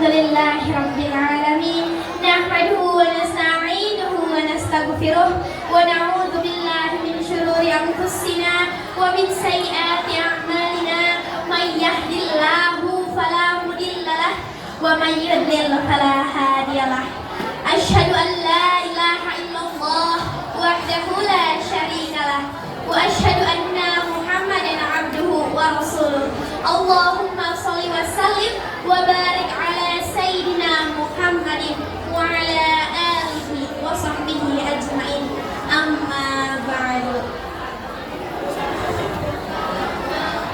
Alhamdulillahi Rabbil Alamin. Nahmaduhu wa nasta'inuhu wa nastaghfiruh wa na'udzu billahi min syururi anfusina wa min sayyiati a'malina. May yahdihillahu fala mudhillalah wa may yudlil fala hadiyalah. Asyhadu an la ilaha illallah wahdahu la syarikalah wa asyhadu anna Muhammadan abduhu wa rasuluh. Allahumma shalli wa sallim wa barik ala sayyidina Muhammadin wa ala alihi wa sahbihi ajmain. Amma ba'du.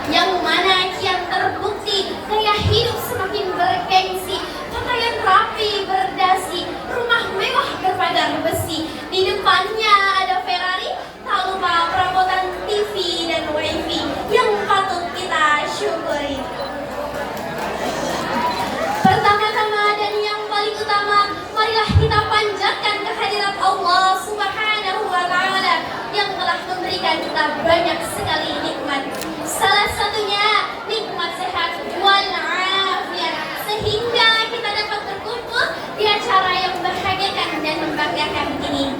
Yang mana kian terbukti gaya hidup semakin bergengsi, pakaian rapi berdasi, rumah mewah berpagar besi, di depannya ada Ferrari, tak lupa perabotan TV dan WiFi yang patut kita syukuri. Pertama-tama dan yang paling utama, marilah kita panjatkan kehadirat Allah Subhanahu wa Ta'ala yang telah memberikan kita banyak sekali nikmat. Salah satunya nikmat sehat wal afiat, sehingga kita dapat berkumpul di acara yang membahagiakan dan membanggakan ini.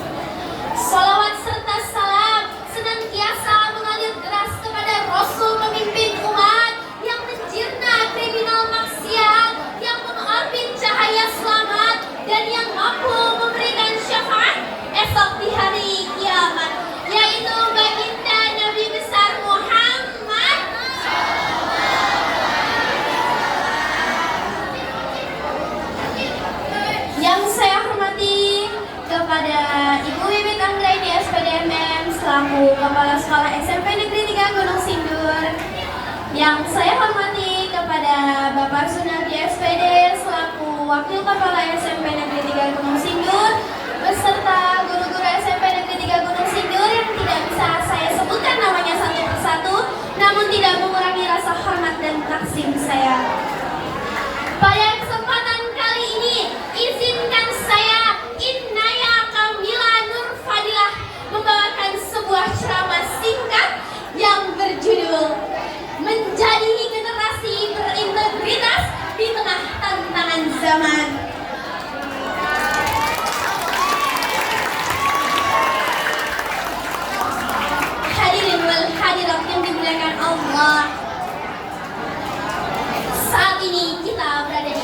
Salawat serta salam senantiasa mengalir deras kepada Rasul pemimpin umat yang menjirna kriminal maksiat, yang mengampin cahaya selamat, dan yang mampu memberikan syafaat esok di hari kiamat, yaitu baginda Nabi besar Muhammad. Yang saya hormati kepada Ibu Bibit Anggraini SPDMM selaku Kepala Sekolah SMP Negeri 3 Gunung Sindur. Yang saya hormati kepada Bapak Sunardi SPD selaku Wakil Kepala SMP Negeri 3 Gunung Sindur, beserta guru-guru SMP Negeri 3 Gunung Sindur yang tidak bisa saya sebutkan namanya satu persatu, namun tidak mengurangi rasa hormat dan taksim saya. Pada kesempatan kali ini, izinkan saya Innaya Kamila Nur Fadilah membawakan sebuah ceramah singkat yang berjudul Menjadi Generasi Berintegritas di Tengah Tantangan Zaman. Hadirin wal hadirat yang dimuliakan Allah, saat ini kita berada di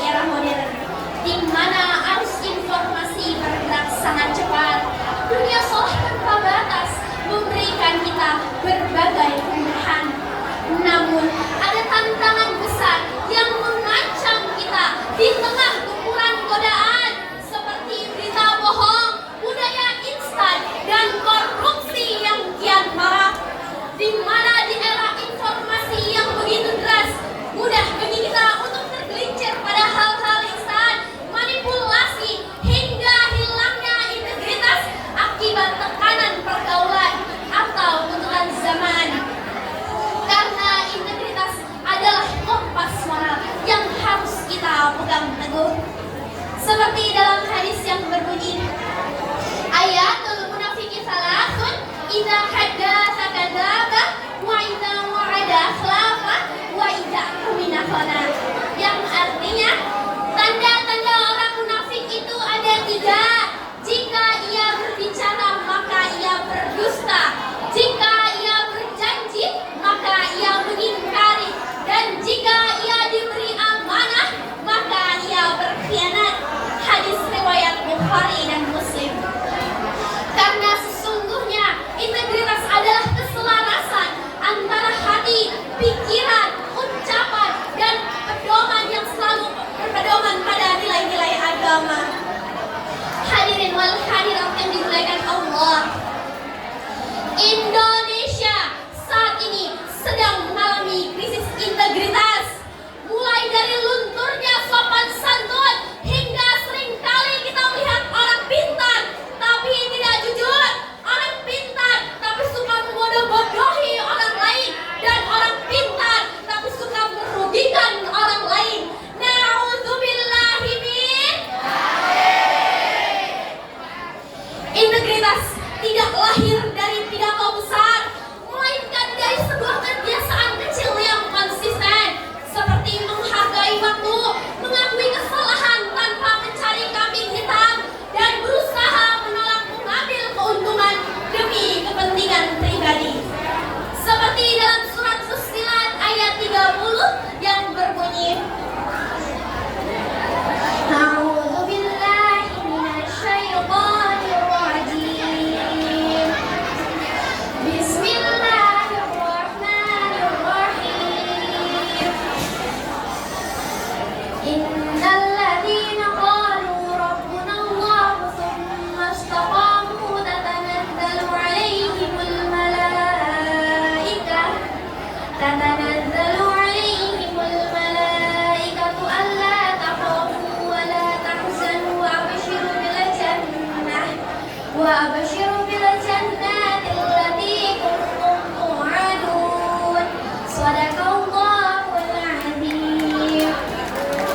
Sadaqallahul azim.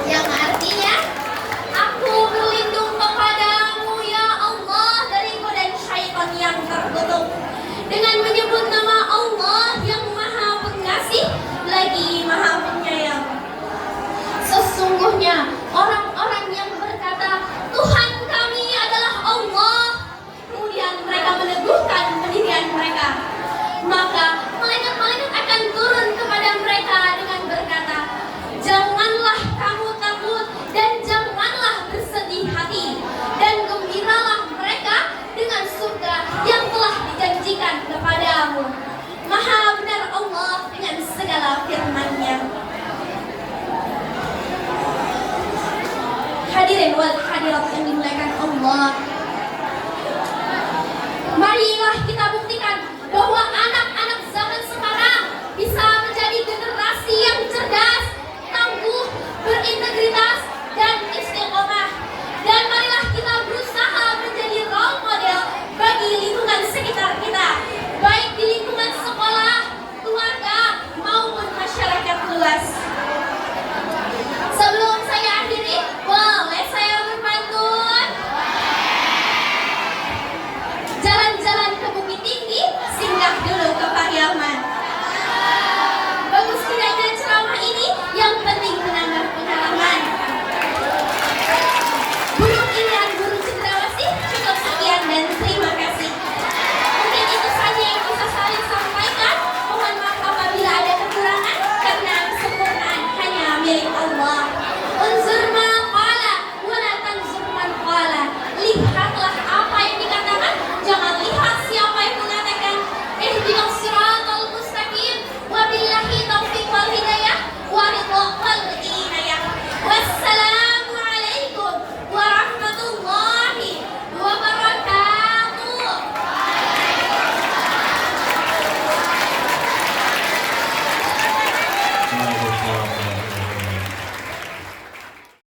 Yang artinya, aku berlindung kepadamu ya Allah dari godaan syaitan yang terkutuk. Dengan menyebut nama Allah yang Maha Pengasih lagi Maha Penyayang. Sesungguhnya orang-orang yang berkata Tuhan kami adalah Allah, kemudian mereka meneguhkan pendirian mereka, maka malaikat-malaikat akan turun kepada mereka dengan berkata, janganlah kamu takut dan janganlah bersedih hati, dan gembiralah mereka dengan surga yang telah dijanjikan kepadamu. Maha benar Allah dengan segala firman-Nya. Hadirin wal hadirat yang dimuliakan Allah, marilah kita buktikan bahwa anak